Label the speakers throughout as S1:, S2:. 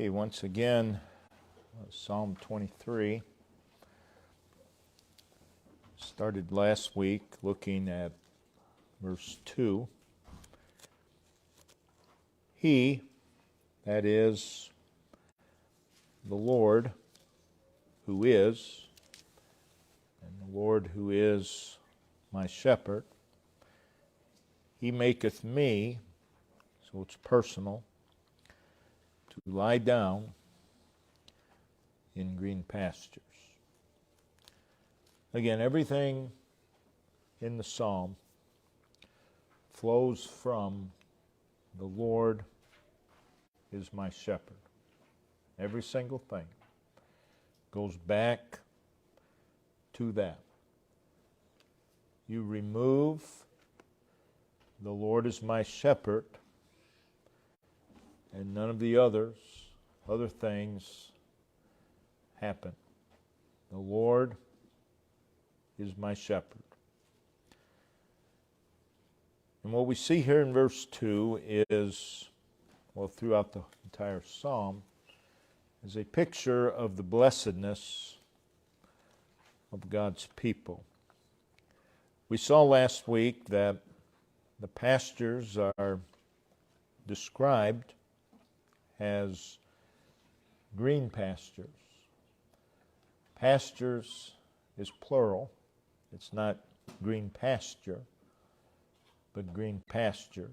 S1: Okay, once again, Psalm 23. Started last week looking at verse 2. He, that is, the Lord who is, and the Lord who is my shepherd, He maketh me, so it's personal, to lie down in green pastures. Again, everything in the psalm flows from the Lord is my shepherd. Every single thing goes back to that. You remove the Lord is my shepherd, and none of the other things happen. The Lord is my shepherd. And what we see here in verse 2 is, well, throughout the entire psalm, is a picture of the blessedness of God's people. We saw last week that the pastures are described as green pastures. Pastures is plural. It's not green pasture, but green pastures.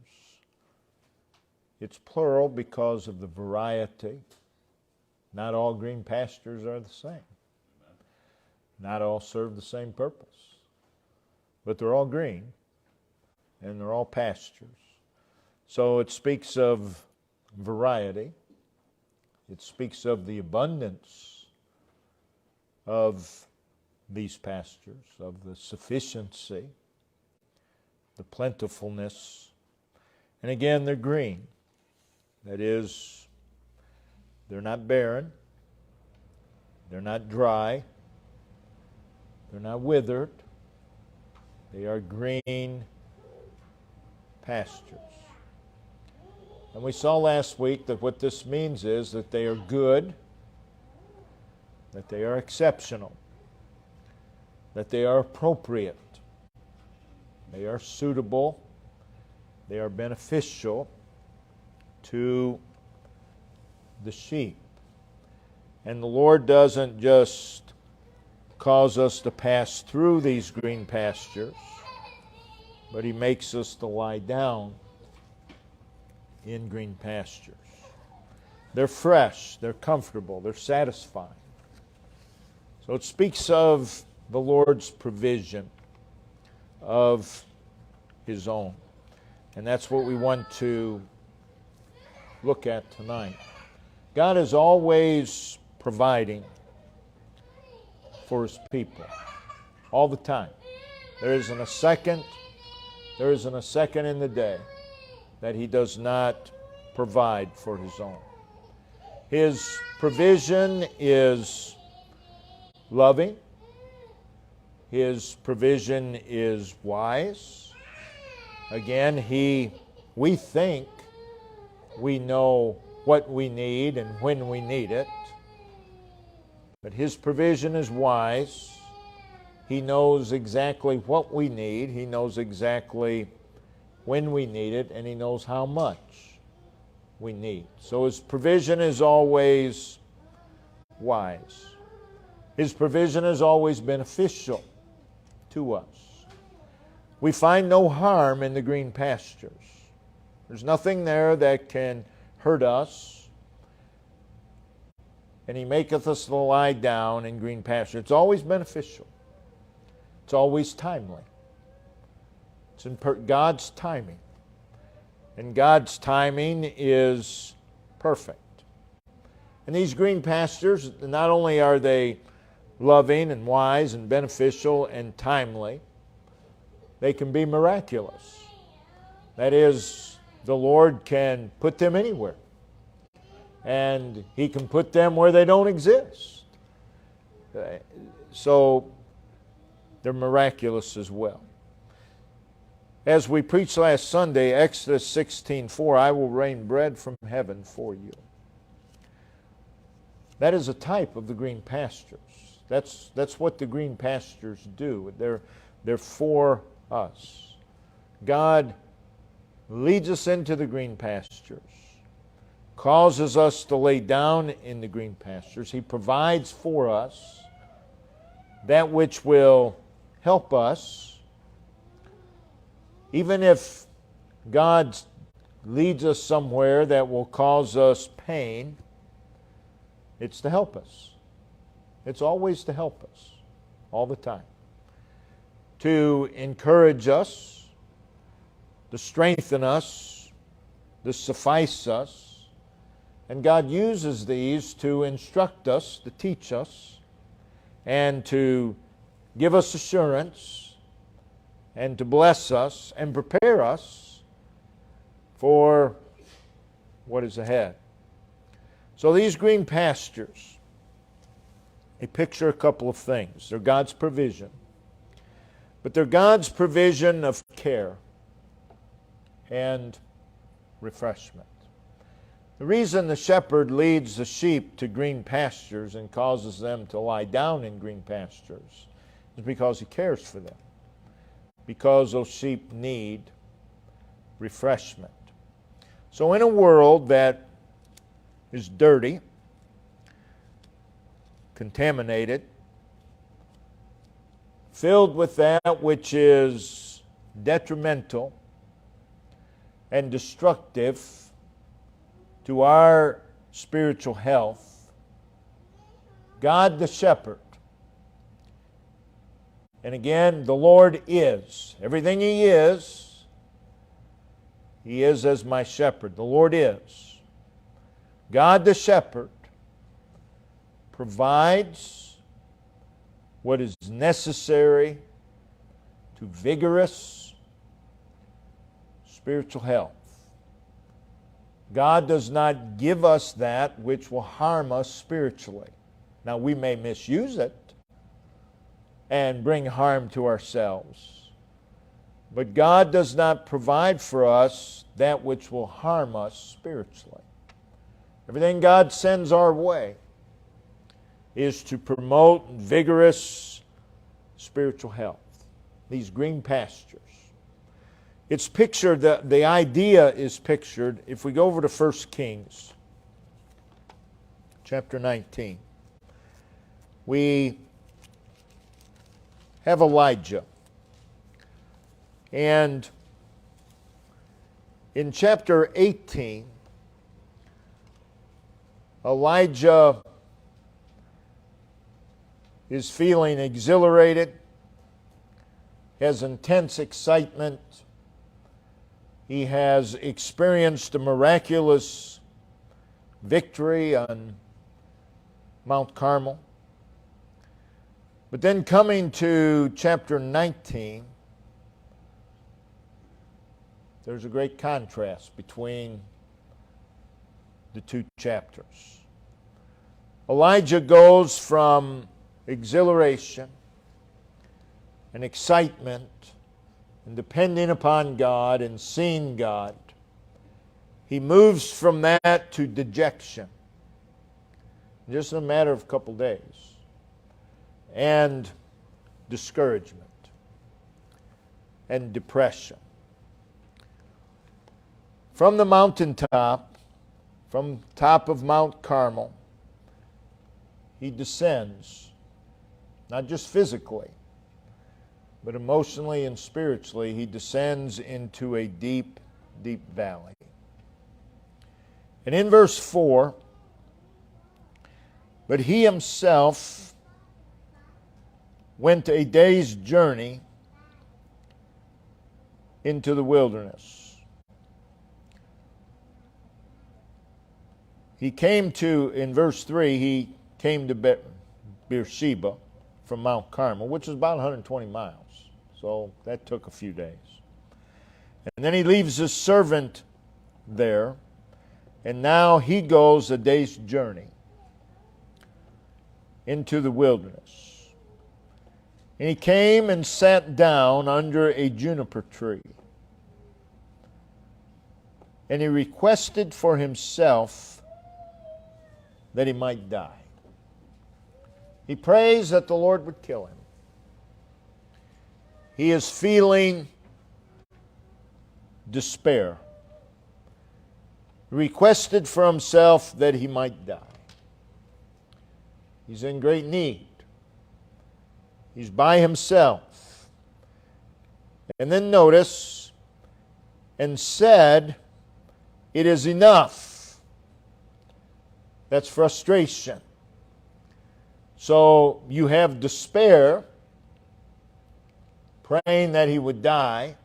S1: It's plural because of the variety. Not all green pastures are the same. Not all serve the same purpose. But they're all green, and they're all pastures. So it speaks of variety. It speaks of the abundance of these pastures, of the sufficiency, the plentifulness. And again, they're green. That is, they're not barren. They're not dry. They're not withered. They are green pastures. And we saw last week that what this means is that they are good, that they are exceptional, that they are appropriate, they are suitable, they are beneficial to the sheep. And the Lord doesn't just cause us to pass through these green pastures, but He makes us to lie down in green pastures. They're fresh, they're comfortable, they're satisfying. So it speaks of the Lord's provision of His own. And that's what we want to look at tonight. God is always providing for His people. All the time. There isn't a second in the day that He does not provide for His own. His provision is loving. His provision is wise. Again, we think we know what we need and when we need it. But His provision is wise. He knows exactly what we need. He knows exactly when we need it, and He knows how much we need. So His provision is always wise. His provision is always beneficial to us. We find no harm in the green pastures. There's nothing there that can hurt us. And He maketh us to lie down in green pastures. It's always beneficial. It's always timely. It's in God's timing. And God's timing is perfect. And these green pastures, not only are they loving and wise and beneficial and timely, they can be miraculous. That is, the Lord can put them anywhere. And He can put them where they don't exist. So they're miraculous as well. As we preached last Sunday, Exodus 16:4, I will rain bread from heaven for you. That is a type of the green pastures. That's what the green pastures do. They're for us. God leads us into the green pastures, causes us to lay down in the green pastures. He provides for us that which will help us. Even if God leads us somewhere that will cause us pain, it's to help us. It's always to help us, all the time. To encourage us, to strengthen us, to suffice us. And God uses these to instruct us, to teach us, and to give us assurance, and to bless us, and prepare us for what is ahead. So these green pastures, they picture a couple of things. They're God's provision. But they're God's provision of care and refreshment. The reason the shepherd leads the sheep to green pastures and causes them to lie down in green pastures is because he cares for them. Because those sheep need refreshment. So in a world that is dirty, contaminated, filled with that which is detrimental and destructive to our spiritual health, God the shepherd, and again, the Lord is. Everything He is as my shepherd. The Lord is. God the shepherd provides what is necessary to vigorous spiritual health. God does not give us that which will harm us spiritually. Now, we may misuse it and bring harm to ourselves, but God does not provide for us that which will harm us spiritually. Everything God sends our way is to promote vigorous spiritual health. These green pastures. It's pictured, the idea is pictured, if we go over to 1 Kings, chapter 19. We have Elijah. And in chapter 18, Elijah is feeling exhilarated, has intense excitement. He has experienced a miraculous victory on Mount Carmel. But then coming to chapter 19, there's a great contrast between the two chapters. Elijah goes from exhilaration and excitement and depending upon God and seeing God. He moves from that to dejection. Just in a matter of a couple days. And discouragement. And depression. From the mountaintop, from top of Mount Carmel, he descends, not just physically, but emotionally and spiritually, he descends into a deep, deep valley. And in verse 4, but he himself went a day's journey into the wilderness. He came to, in verse 3, he came to Beersheba from Mount Carmel, which is about 120 miles. So that took a few days. And then he leaves his servant there, and now he goes a day's journey into the wilderness. And he came and sat down under a juniper tree. And he requested for himself that he might die. He prays that the Lord would kill him. He is feeling despair. He requested for himself that he might die. He's in great need. He's by himself. And then notice, and said, "It is enough." That's frustration. So you have despair, praying that he would die,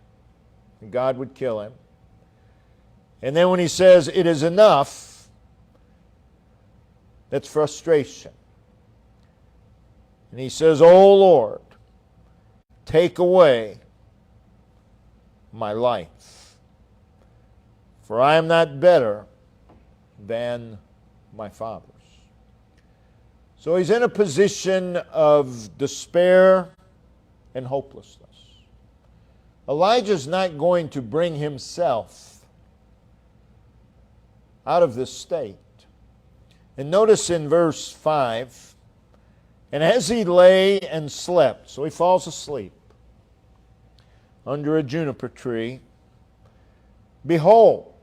S1: and God would kill him. And then when he says, "It is enough," that's frustration. And he says, "O Lord, take away my life, for I am not better than my fathers." So he's in a position of despair and hopelessness. Elijah's not going to bring himself out of this state. And notice in verse 5, "And as he lay and slept," so he falls asleep under a juniper tree, "behold,"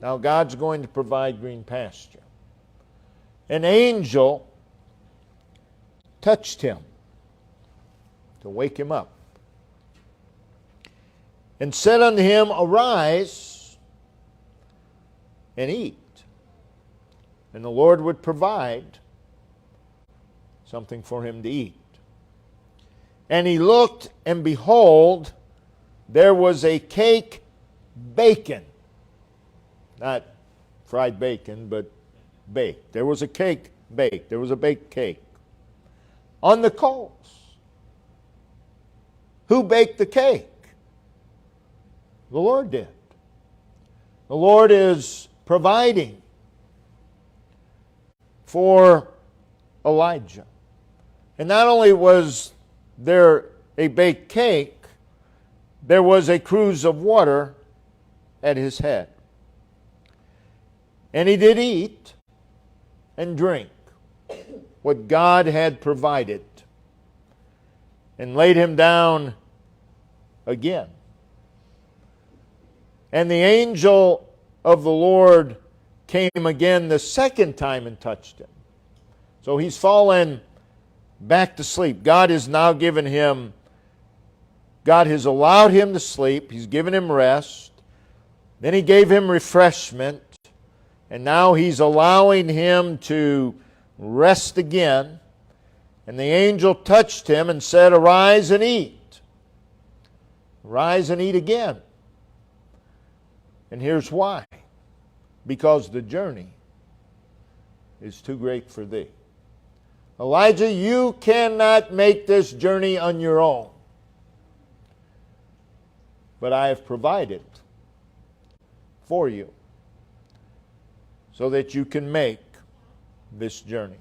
S1: now God's going to provide green pasture, "an angel touched him," to wake him up, "and said unto him, Arise and eat." And the Lord would provide something for him to eat. "And he looked, and behold, there was a cake baken." Not fried bacon, but baked. There was a cake baked. There was a baked cake on the coals. Who baked the cake? The Lord did. The Lord is providing for Elijah. And not only was there a baked cake, there was a cruse of water at his head. And he did eat and drink what God had provided, and laid him down again. And the angel of the Lord came again the second time and touched him. So he's fallen back to sleep. God has now given him, God has allowed him to sleep. He's given him rest. Then he gave him refreshment. And now he's allowing him to rest again. And the angel touched him and said, Arise and eat. Rise and eat again. And here's why. Because the journey is too great for thee. Elijah, you cannot make this journey on your own. But I have provided for you so that you can make this journey.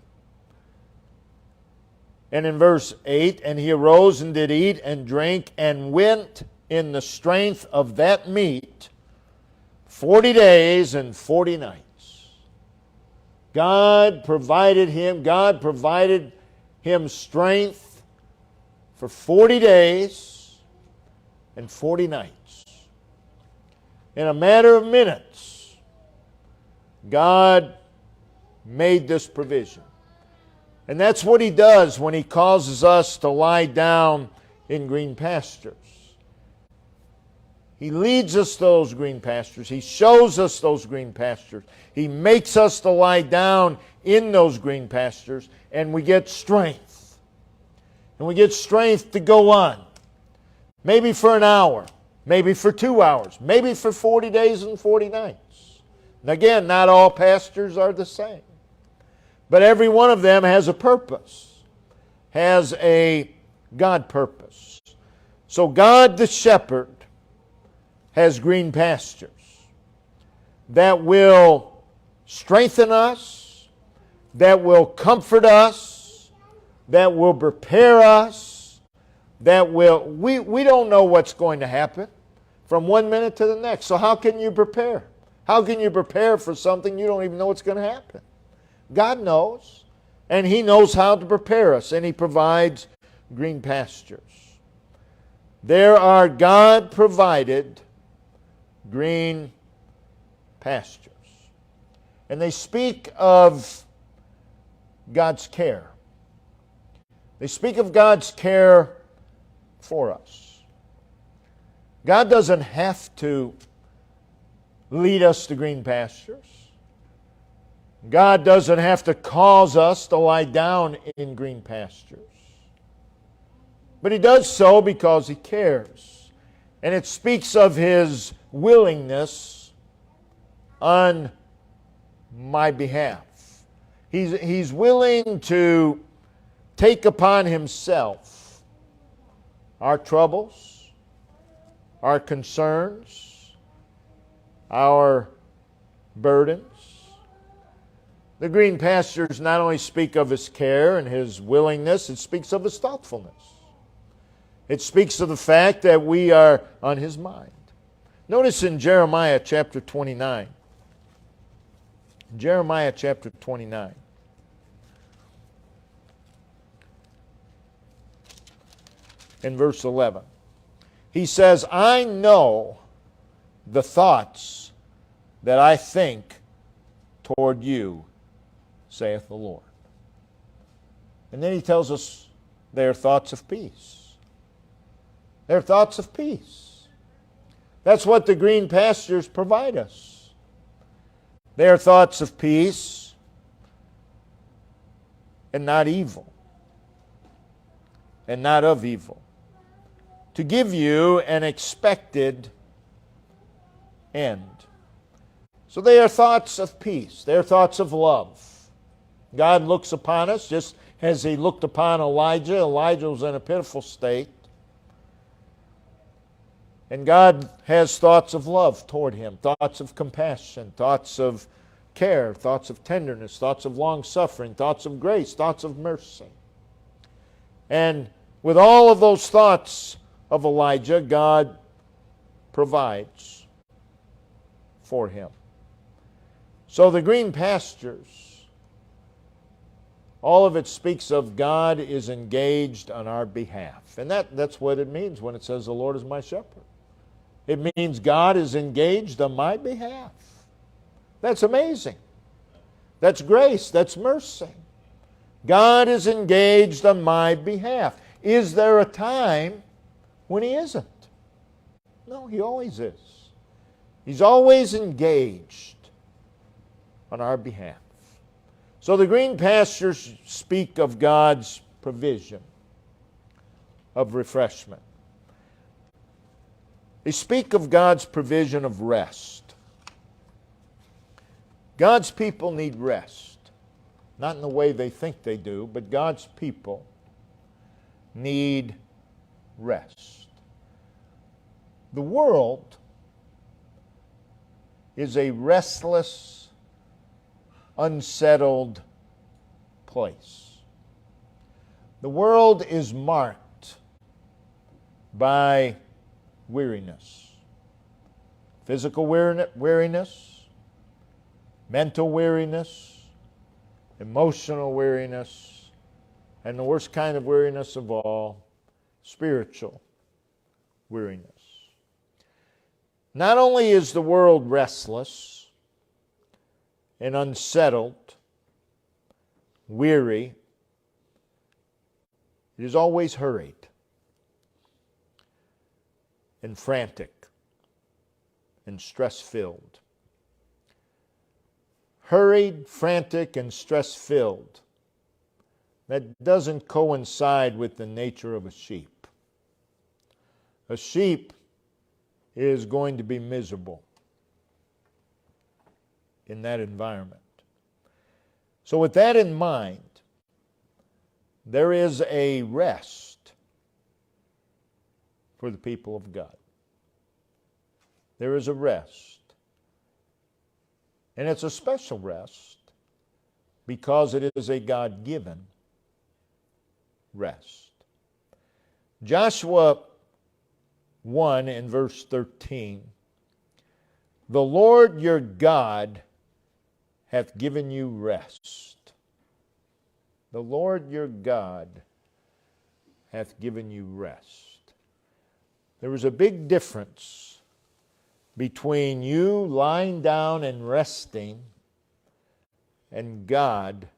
S1: And in verse 8, And he arose and did eat and drink, and went in the strength of that meat 40 days and 40 nights. God provided him strength for 40 days and 40 nights. In a matter of minutes, God made this provision. And that's what he does when he causes us to lie down in green pastures. He leads us to those green pastures. He shows us those green pastures. He makes us to lie down in those green pastures, and we get strength. And we get strength to go on. Maybe for an hour, maybe for 2 hours, maybe for 40 days and 40 nights. And again, not all pastures are the same. But every one of them has a purpose, has a God purpose. So God the shepherd has green pastures that will strengthen us, that will comfort us, that will prepare us, that will... We don't know what's going to happen from one minute to the next. So how can you prepare? How can you prepare for something you don't even know what's going to happen? God knows. And He knows how to prepare us, and He provides green pastures. There are God-provided green pastures. And they speak of God's care. They speak of God's care for us. God doesn't have to lead us to green pastures. God doesn't have to cause us to lie down in green pastures. But He does so because He cares. And it speaks of His willingness on my behalf. He's willing to take upon Himself our troubles, our concerns, our burdens. The green pastures not only speak of His care and His willingness, it speaks of His thoughtfulness. It speaks of the fact that we are on His mind. Notice in Jeremiah chapter 29. Jeremiah chapter 29. In verse 11. He says, I know the thoughts that I think toward you, saith the Lord. And then He tells us they are thoughts of peace. They're thoughts of peace. That's what the green pastures provide us. They are thoughts of peace and not evil, and not of evil, to give you an expected end. So they are thoughts of peace. They are thoughts of love. God looks upon us just as He looked upon Elijah. Elijah was in a pitiful state. And God has thoughts of love toward him, thoughts of compassion, thoughts of care, thoughts of tenderness, thoughts of long-suffering, thoughts of grace, thoughts of mercy. And with all of those thoughts of Elijah, God provides for him. So the green pastures, all of it speaks of God is engaged on our behalf. And that's what it means when it says the Lord is my shepherd. It means God is engaged on my behalf. That's amazing. That's grace. That's mercy. God is engaged on my behalf. Is there a time when He isn't? No, He always is. He's always engaged on our behalf. So the green pastures speak of God's provision of refreshment. They speak of God's provision of rest. God's people need rest. Not in the way they think they do, but God's people need rest. The world is a restless, unsettled place. The world is marked by weariness. Physical weariness, mental weariness, emotional weariness, and the worst kind of weariness of all, spiritual weariness. Not only is the world restless and unsettled, weary, it is always hurried and frantic and stress-filled. Hurried, frantic, and stress-filled. That doesn't coincide with the nature of a sheep. A sheep is going to be miserable in that environment. So with that in mind, there is a rest for the people of God. There is a rest. And it's a special rest because it is a God-given rest. Joshua 1 in verse 13, the Lord your God hath given you rest. The Lord your God hath given you rest. There was a big difference between you lying down and resting and God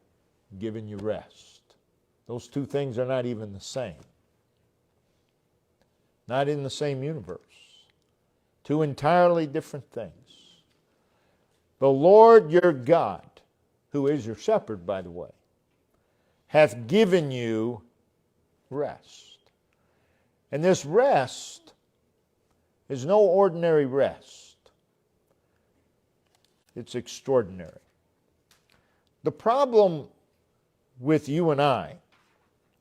S1: giving you rest. Those two things are not even the same. Not in the same universe. Two entirely different things. The Lord your God, who is your shepherd, by the way, hath given you rest. And this rest is no ordinary rest. It's extraordinary. The problem with you and I,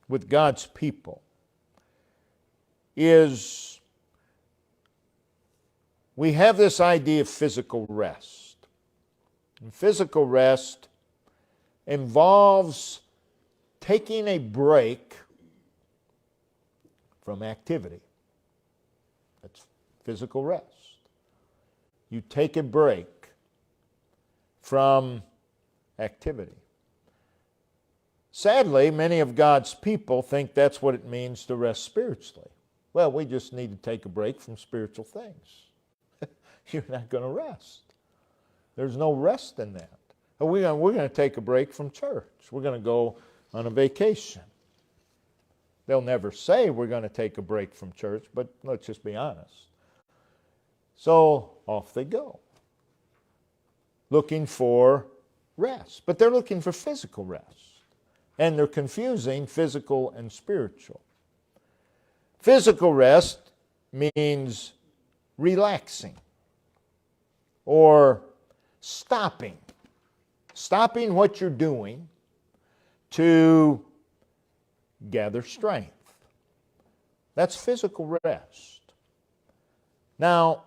S1: with God's people, is we have this idea of physical rest. And physical rest involves taking a break from activity. That's physical rest. You take a break from activity. Sadly, many of God's people think that's what it means to rest spiritually. Well, we just need to take a break from spiritual things. You're not going to rest. There's no rest in that. We're going to take a break from church. We're going to go on a vacation. They'll never say we're going to take a break from church, but let's just be honest. So off they go, looking for rest. But they're looking for physical rest. And they're confusing physical and spiritual. Physical rest means relaxing or stopping. Stopping what you're doing to gather strength. That's physical rest. Now,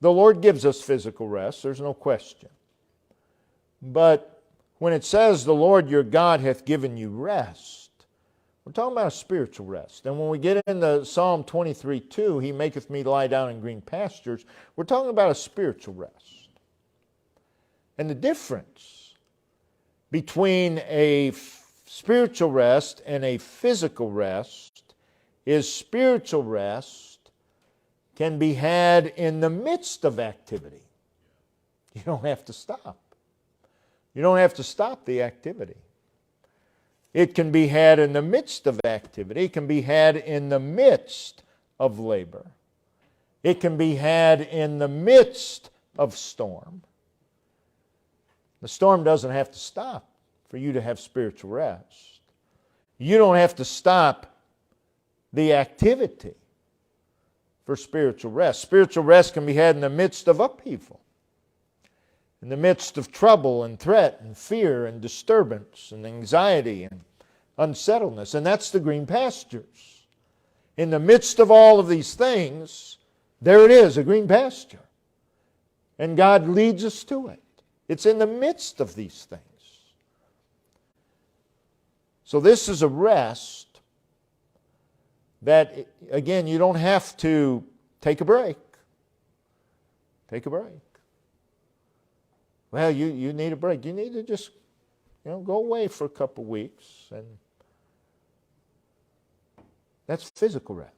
S1: the Lord gives us physical rest, there's no question. But when it says the Lord your God hath given you rest, we're talking about a spiritual rest. And when we get into Psalm 23:2, He maketh me lie down in green pastures, we're talking about a spiritual rest. And the difference between a spiritual rest and a physical rest is spiritual rest can be had in the midst of activity. You don't have to stop. You don't have to stop the activity. It can be had in the midst of activity. It can be had in the midst of labor. It can be had in the midst of storm. The storm doesn't have to stop for you to have spiritual rest. You don't have to stop the activity for spiritual rest. Spiritual rest can be had in the midst of upheaval, in the midst of trouble and threat and fear and disturbance and anxiety and unsettledness. And that's the green pastures. In the midst of all of these things, there it is, a green pasture. And God leads us to it. It's in the midst of these things. So this is a rest that, again, you don't have to take a break. Take a break. Well, you need a break. You need to just, go away for a couple weeks. And that's physical rest.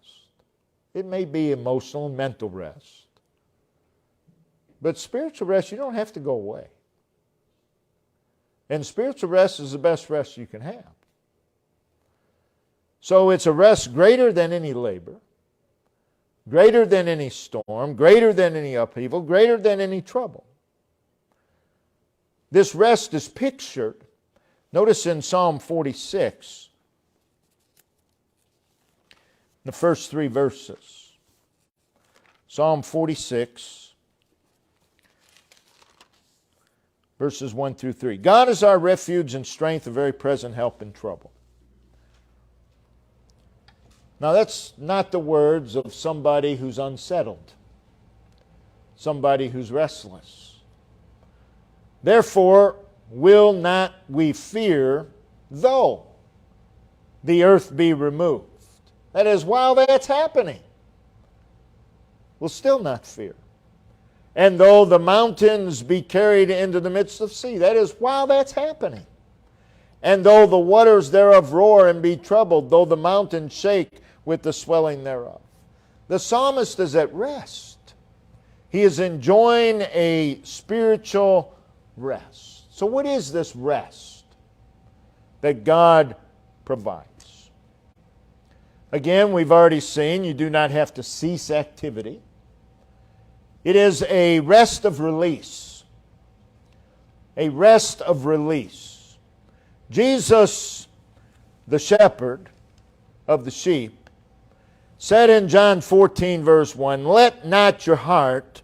S1: It may be emotional and mental rest. But spiritual rest, you don't have to go away. And spiritual rest is the best rest you can have. So it's a rest greater than any labor, greater than any storm, greater than any upheaval, greater than any trouble. This rest is pictured, notice in Psalm 46, the first 3 verses. Psalm 46, verses 1 through 3. God is our refuge and strength, a very present help in trouble. Now that's not the words of somebody who's unsettled, somebody who's restless. Therefore will not we fear, though the earth be removed. That is, while that's happening, we'll still not fear. And though the mountains be carried into the midst of the sea, that is, while that's happening. And though the waters thereof roar and be troubled, though the mountains shake with the swelling thereof. The psalmist is at rest. He is enjoying a spiritual rest. So what is this rest that God provides? Again, we've already seen you do not have to cease activity. It is a rest of release. A rest of release. Jesus, the shepherd of the sheep, said in John 14, verse 1, "Let not your heart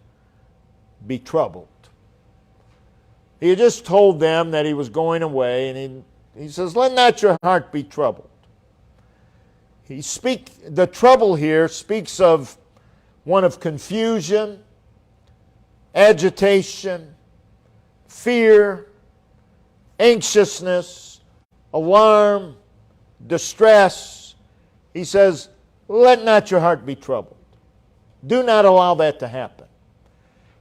S1: be troubled." He had just told them that he was going away, and he says, "Let not your heart be troubled." The trouble here speaks of one of confusion, agitation, fear, anxiousness, alarm, distress. He says, let not your heart be troubled. Do not allow that to happen.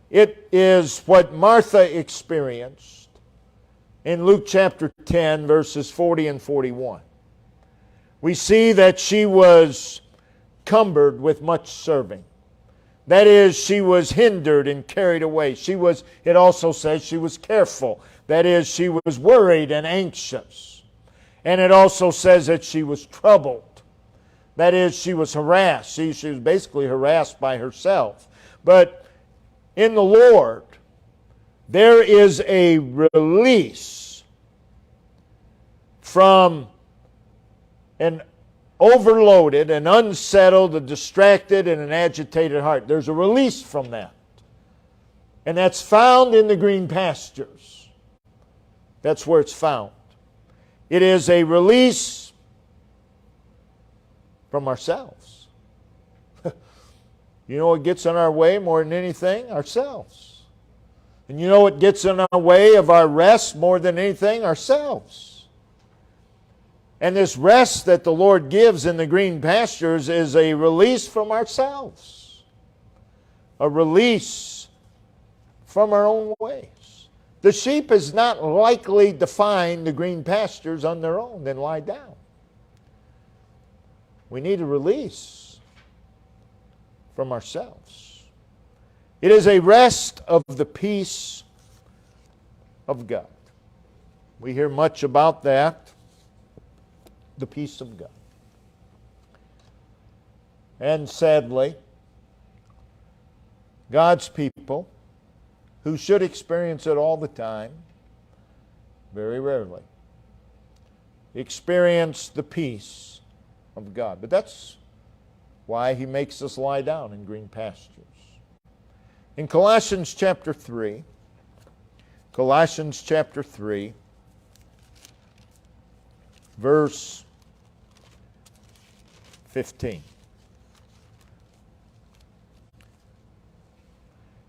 S1: It is what Martha experienced in Luke chapter 10, verses 40 and 41. We see that she was cumbered with much serving. That is, she was hindered and carried away. It also says she was careful. That is, she was worried and anxious. And it also says that she was troubled. That is, she was harassed. She was basically harassed by herself. But in the Lord, there is a release from an overloaded, an unsettled, a distracted, and an agitated heart. There's a release from that. And that's found in the green pastures. That's where it's found. It is a release from ourselves. You know what gets in our way more than anything? Ourselves. And you know what gets in our way of our rest more than anything? Ourselves. And this rest that the Lord gives in the green pastures is a release from ourselves. A release from our own ways. The sheep is not likely to find the green pastures on their own and lie down. We need a release from ourselves. It is a rest of the peace of God. We hear much about that. The peace of God. And sadly, God's people, who should experience it all the time, very rarely experience the peace of God. But that's why He makes us lie down in green pastures. In Colossians chapter 3, verse 15.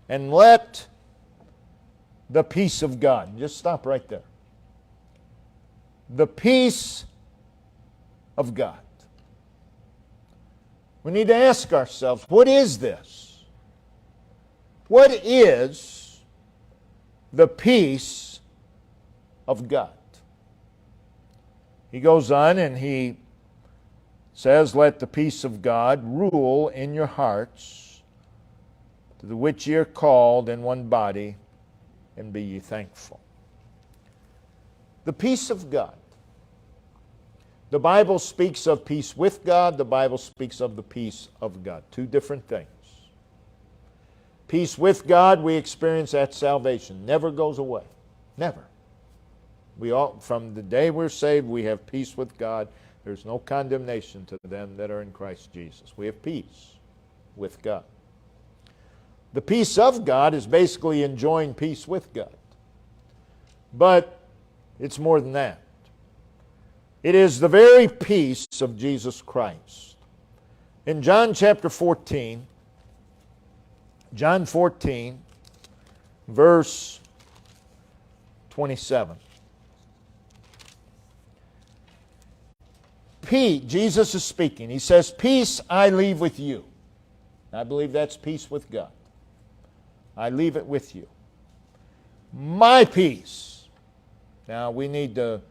S1: And let the peace of God, just stop right there. The peace of God. We need to ask ourselves, what is this? What is the peace of God? He goes on and he says, let the peace of God rule in your hearts, to the which ye are called in one body, and be ye thankful. The peace of God. The Bible speaks of peace with God. The Bible speaks of the peace of God. Two different things. Peace with God we experience at salvation. Never goes away. Never. From the day we're saved, we have peace with God. There's no condemnation to them that are in Christ Jesus. We have peace with God. The peace of God is basically enjoying peace with God. But it's more than that. It is the very peace of Jesus Christ. In John chapter 14, verse 27. Jesus is speaking. He says, peace I leave with you. I believe that's peace with God. I leave it with you. My peace. Now we need to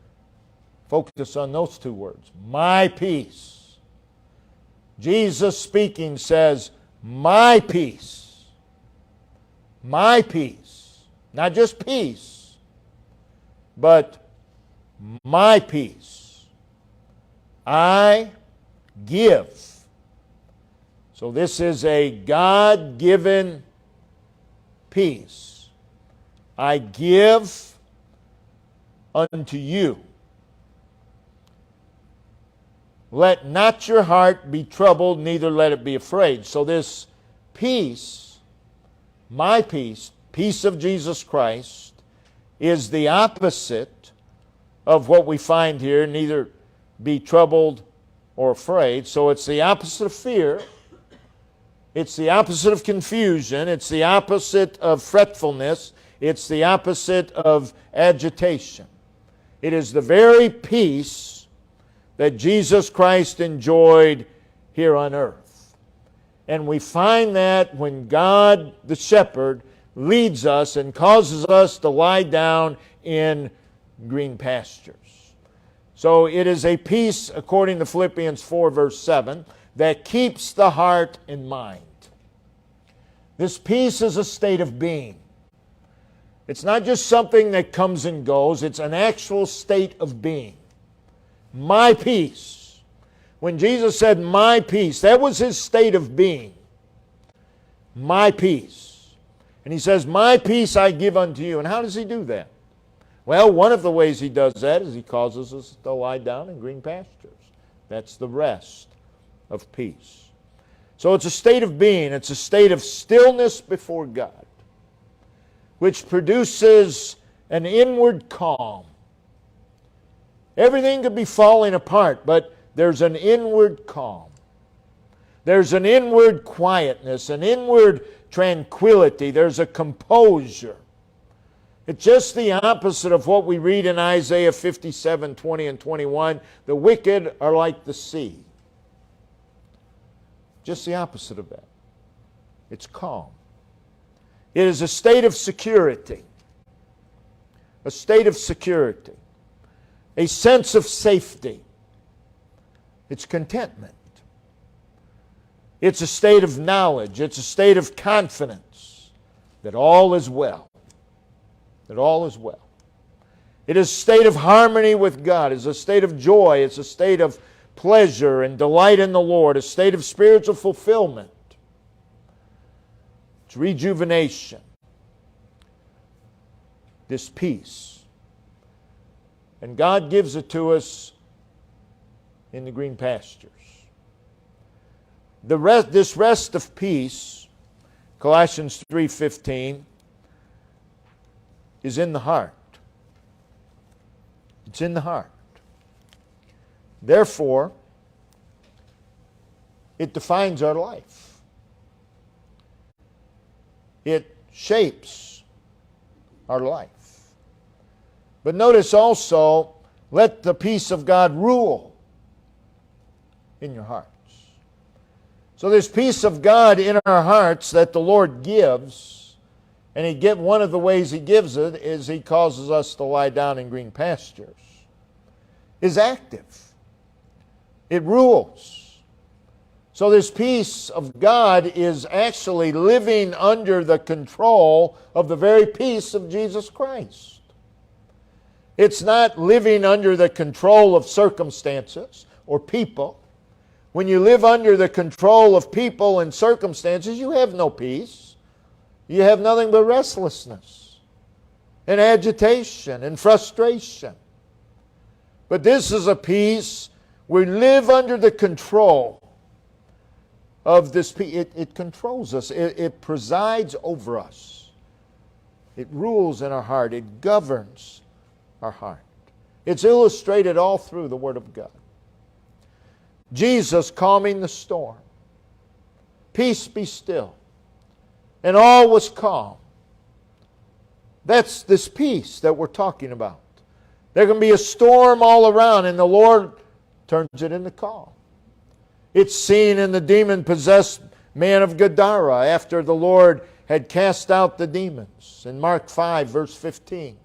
S1: Focus on those two words. My peace. Jesus speaking says, my peace. My peace. Not just peace, but my peace. I give. So this is a God-given peace. I give unto you. Let not your heart be troubled, neither let it be afraid. So this peace, my peace, peace of Jesus Christ, is the opposite of what we find here, neither be troubled or afraid. So it's the opposite of fear. It's the opposite of confusion. It's the opposite of fretfulness. It's the opposite of agitation. It is the very peace that Jesus Christ enjoyed here on earth. And we find that when God, the shepherd, leads us and causes us to lie down in green pastures. So it is a peace, according to Philippians 4, verse 7, that keeps the heart and mind. This peace is a state of being. It's not just something that comes and goes. It's an actual state of being. My peace. When Jesus said, my peace, that was His state of being. My peace. And He says, my peace I give unto you. And how does He do that? Well, one of the ways He does that is He causes us to lie down in green pastures. That's the rest of peace. So it's a state of being. It's a state of stillness before God, which produces an inward calm. Everything could be falling apart, but there's an inward calm. There's an inward quietness, an inward tranquility. There's a composure. It's just the opposite of what we read in Isaiah 57, 20 and 21. The wicked are like the sea. Just the opposite of that. It's calm. It is a state of security. A state of security. A sense of safety. It's contentment. It's a state of knowledge. It's a state of confidence that all is well. That all is well. It is a state of harmony with God. It's a state of joy. It's a state of pleasure and delight in the Lord. A state of spiritual fulfillment. It's rejuvenation. This peace. And God gives it to us in the green pastures. This rest of peace, Colossians 3:15, is in the heart. It's in the heart. Therefore, it defines our life. It shapes our life. But notice also, let the peace of God rule in your hearts. So this peace of God in our hearts that the Lord gives, and one of the ways He gives it is He causes us to lie down in green pastures, is active. It rules. So this peace of God is actually living under the control of the very peace of Jesus Christ. It's not living under the control of circumstances or people. When you live under the control of people and circumstances, you have no peace. You have nothing but restlessness and agitation and frustration. But this is a peace. We live under the control of this peace. It controls us. It presides over us. It rules in our heart. It governs our heart. It's illustrated all through the Word of God. Jesus calming the storm. Peace be still. And all was calm. That's this peace that we're talking about. There can be a storm all around and the Lord turns it into calm. It's seen in the demon-possessed man of Gadara after the Lord had cast out the demons in Mark 5, verse 15.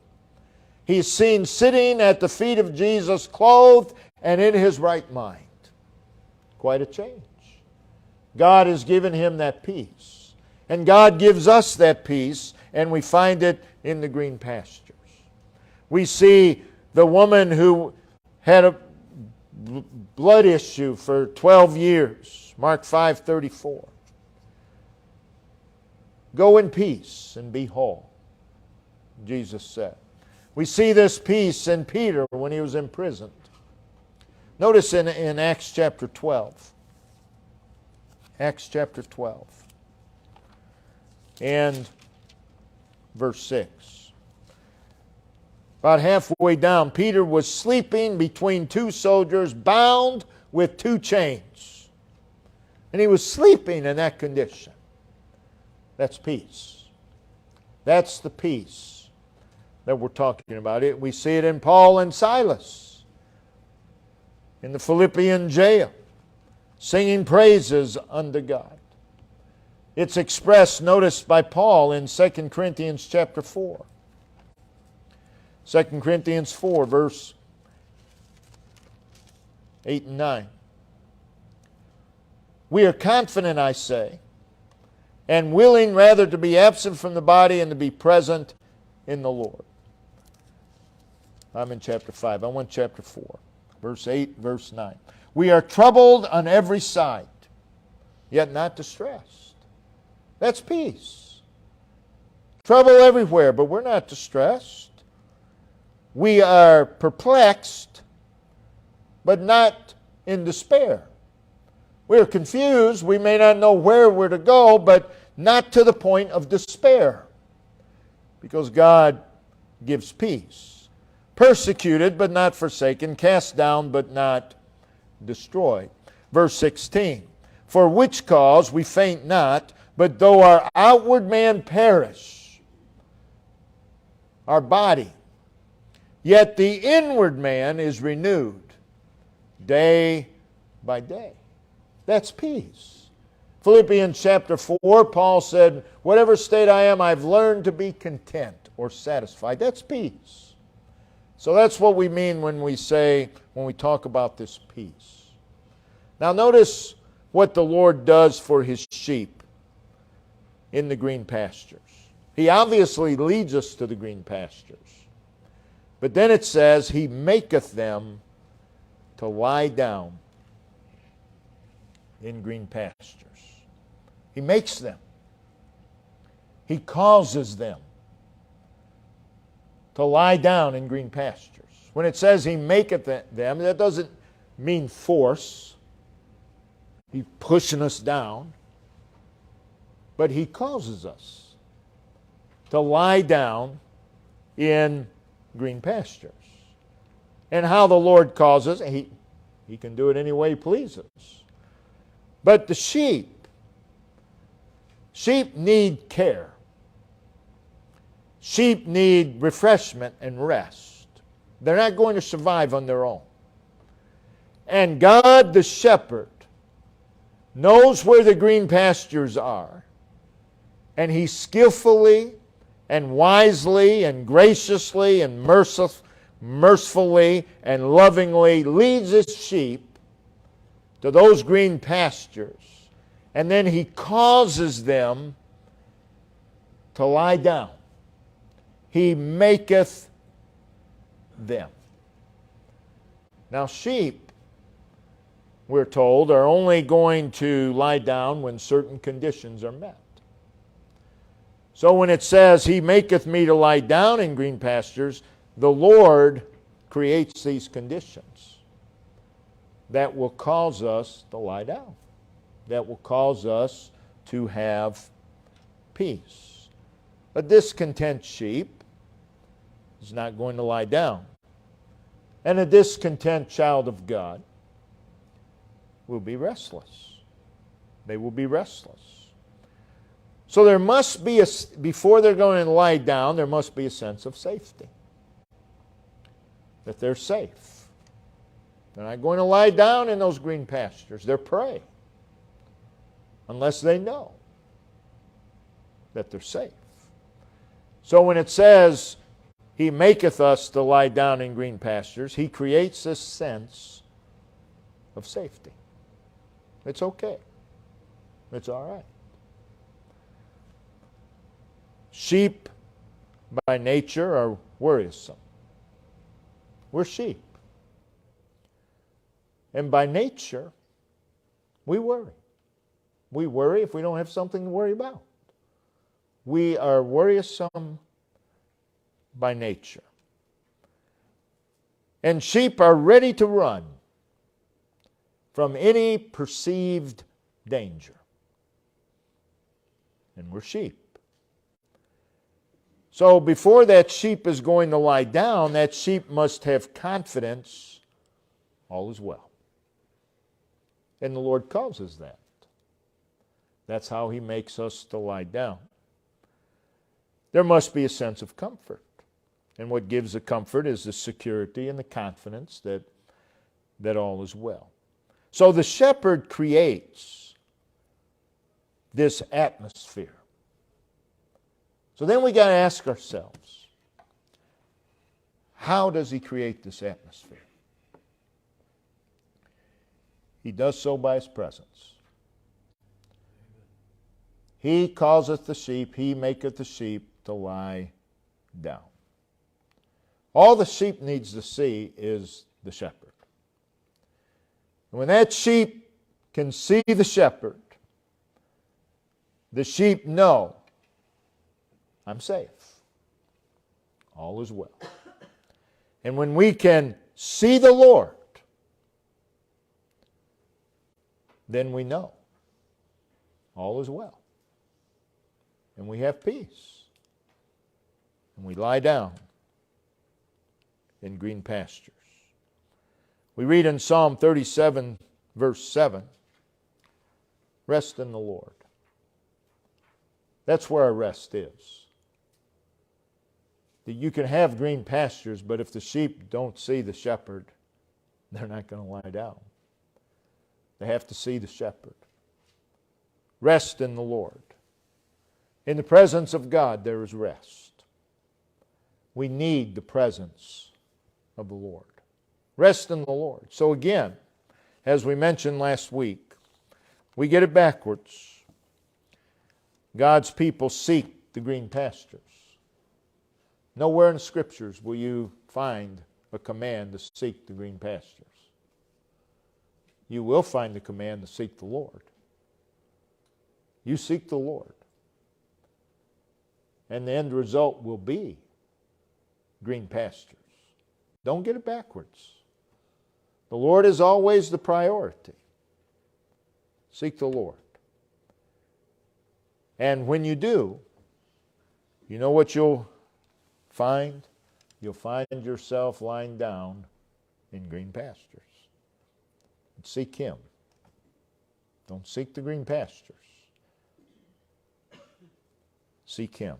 S1: He's seen sitting at the feet of Jesus, clothed and in his right mind. Quite a change. God has given him that peace. And God gives us that peace, and we find it in the green pastures. We see the woman who had a blood issue for 12 years, Mark 5:34. Go in peace and be whole, Jesus said. We see this peace in Peter when he was imprisoned. Notice in Acts chapter 12. Acts chapter 12 and verse 6. About halfway down, Peter was sleeping between two soldiers, bound with two chains. And he was sleeping in that condition. That's peace. That's the peace that we're talking about. We see it in Paul and Silas in the Philippian jail, singing praises unto God. It's expressed, notice, by Paul in 2 Corinthians chapter 4. 2 Corinthians 4, verse 8 and 9. We are confident, I say, and willing rather to be absent from the body and to be present in the Lord. I'm in chapter 5. I want chapter 4, verse 8, verse 9. We are troubled on every side, yet not distressed. That's peace. Trouble everywhere, but we're not distressed. We are perplexed, but not in despair. We're confused. We may not know where we're to go, but not to the point of despair, because God gives peace. Persecuted, but not forsaken. Cast down, but not destroyed. Verse 16. For which cause we faint not, but though our outward man perish, our body, yet the inward man is renewed day by day. That's peace. Philippians chapter 4, Paul said, whatever state I am, I've learned to be content or satisfied. That's peace. So that's what we mean when we talk about this peace. Now notice what the Lord does for his sheep in the green pastures. He obviously leads us to the green pastures. But then it says, he maketh them to lie down in green pastures. He makes them. He causes them to lie down in green pastures. When it says he maketh them, that doesn't mean force. He's pushing us down. But he causes us to lie down in green pastures. And how the Lord causes, he can do it any way he pleases. But the sheep need care. Sheep need refreshment and rest. They're not going to survive on their own. And God the shepherd knows where the green pastures are, and he skillfully and wisely and graciously and mercifully and lovingly leads his sheep to those green pastures. And then he causes them to lie down. He maketh them. Now sheep, we're told, are only going to lie down when certain conditions are met. So when it says, he maketh me to lie down in green pastures, the Lord creates these conditions that will cause us to lie down, that will cause us to have peace. A discontent sheep is not going to lie down. And a discontent child of God will be restless. They will be restless. So there must be, before they're going to lie down, there must be a sense of safety. That they're safe. They're not going to lie down in those green pastures. They're prey. Unless they know that they're safe. So when it says, He maketh us to lie down in green pastures. He creates a sense of safety. It's okay. It's all right. Sheep by nature are worrisome. We're sheep. And by nature, we worry. We worry if we don't have something to worry about. We are worrisome by nature. And sheep are ready to run from any perceived danger. And we're sheep. So before that sheep is going to lie down, that sheep must have confidence all is well. And the Lord calls us that. That's how He makes us to lie down. There must be a sense of comfort. And what gives the comfort is the security and the confidence that all is well. So the shepherd creates this atmosphere. So then we got to ask ourselves, how does He create this atmosphere? He does so by His presence. He causeth the sheep, He maketh the sheep to lie down. All the sheep needs to see is the shepherd. And when that sheep can see the sheep know, I'm safe. All is well. And when we can see the Lord, then we know all is well. And we have peace. And we lie down in green pastures. We read in Psalm 37, verse 7, rest in the Lord. That's where our rest is. That you can have green pastures, but if the sheep don't see the shepherd, they're not going to lie down. They have to see the shepherd. Rest in the Lord. In the presence of God, there is rest. We need the presence of the Lord. Rest in the Lord. So again, as we mentioned last week, we get it backwards. God's people seek the green pastures. Nowhere in the Scriptures will you find a command to seek the green pastures. You will find the command to seek the Lord. You seek the Lord. And the end result will be green pastures. Don't get it backwards. The Lord is always the priority. Seek the Lord. And when you do, you know what you'll find? You'll find yourself lying down in green pastures. Seek Him. Don't seek the green pastures. Seek Him.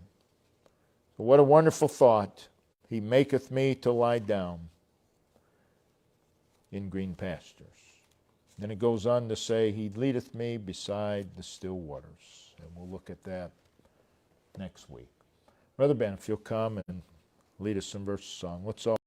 S1: So what a wonderful thought. He maketh me to lie down in green pastures. Then it goes on to say, He leadeth me beside the still waters. And we'll look at that next week. Brother Ben, if you'll come and lead us in verse of song. Let's all